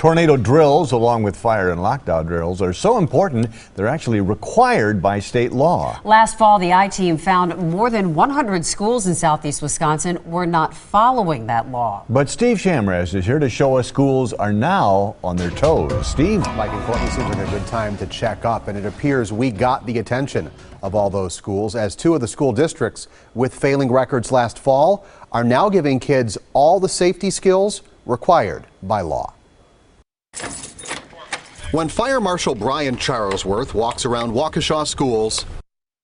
Tornado drills, along with fire and lockdown drills, are so important they're actually required by state law. Last fall, the I-Team found more than 100 schools in southeast Wisconsin were not following that law. But Steve Shamraz is here to show us schools are now on their toes. Steve? Mike and Courtney, seems like a good time to check up, and it appears we got the attention of all those schools, as two of the school districts with failing records last fall are now giving kids all the safety skills required by law. When Fire Marshal Brian Charlesworth walks around Waukesha schools,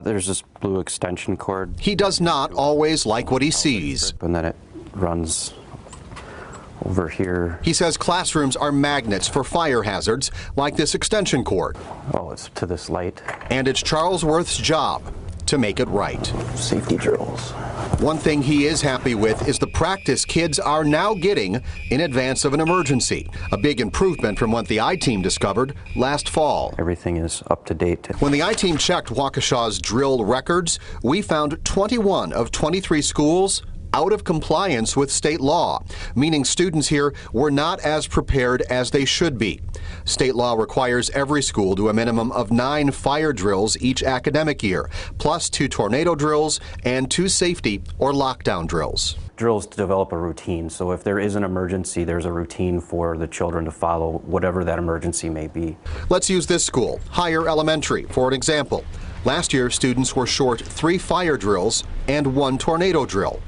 there's this blue extension cord. He does not always like what he sees. And then it runs over here. He says classrooms are magnets for fire hazards, like this extension cord. Oh, it's to this light. And it's Charlesworth's job to make it right. Safety drills. One thing he is happy with is the practice kids are now getting in advance of an emergency. A big improvement from what the I-Team discovered last fall. Everything is up to date. When the I-Team checked Waukesha's drill records, we found 21 of 23 schools out of compliance with state law, meaning students here were not as prepared as they should be. State law requires every school to do a minimum of 9 fire drills each academic year, plus 2 tornado drills and 2 safety or lockdown drills. Drills to develop a routine, so if there is an emergency, there's a routine for the children to follow, whatever that emergency may be. Let's use this school, Higher Elementary, for an example. Last year, students were short 3 fire drills and 1 tornado drill.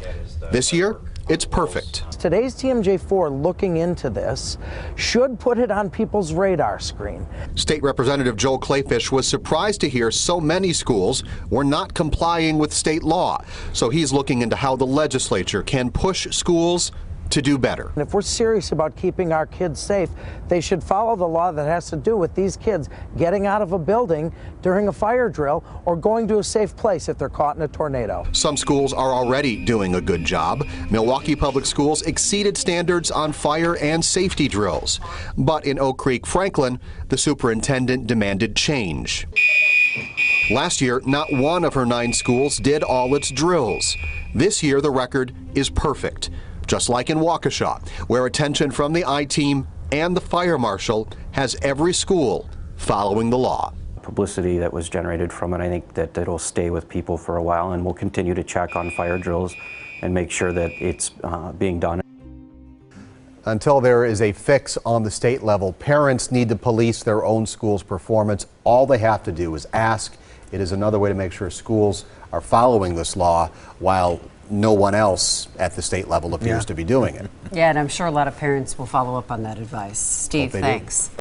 This year, it's perfect. Today's TMJ4 looking into this should put it on people's radar screen. State Representative Joe Clayfish was surprised to hear so many schools were not complying with state law. So he's looking into how the legislature can push schools to do better. And if we're serious about keeping our kids safe, they should follow the law that has to do with these kids getting out of a building during a fire drill or going to a safe place if they're caught in a tornado. Some schools are already doing a good job. Milwaukee Public Schools exceeded standards on fire and safety drills. But in Oak Creek, Franklin, the superintendent demanded change. Last year, not one of her 9 schools did all its drills. This year, the record is perfect. Just like in Waukesha, where attention from the I-Team and the fire marshal has every school following the law. Publicity that was generated from it, I think that it'll stay with people for a while, and we'll continue to check on fire drills and make sure that it's being done. Until there is a fix on the state level, parents need to police their own school's performance. All they have to do is ask. It is another way to make sure schools are following this law while no one else at the state level appears to be doing it. Yeah, and I'm sure a lot of parents will follow up on that advice. Steve, thanks.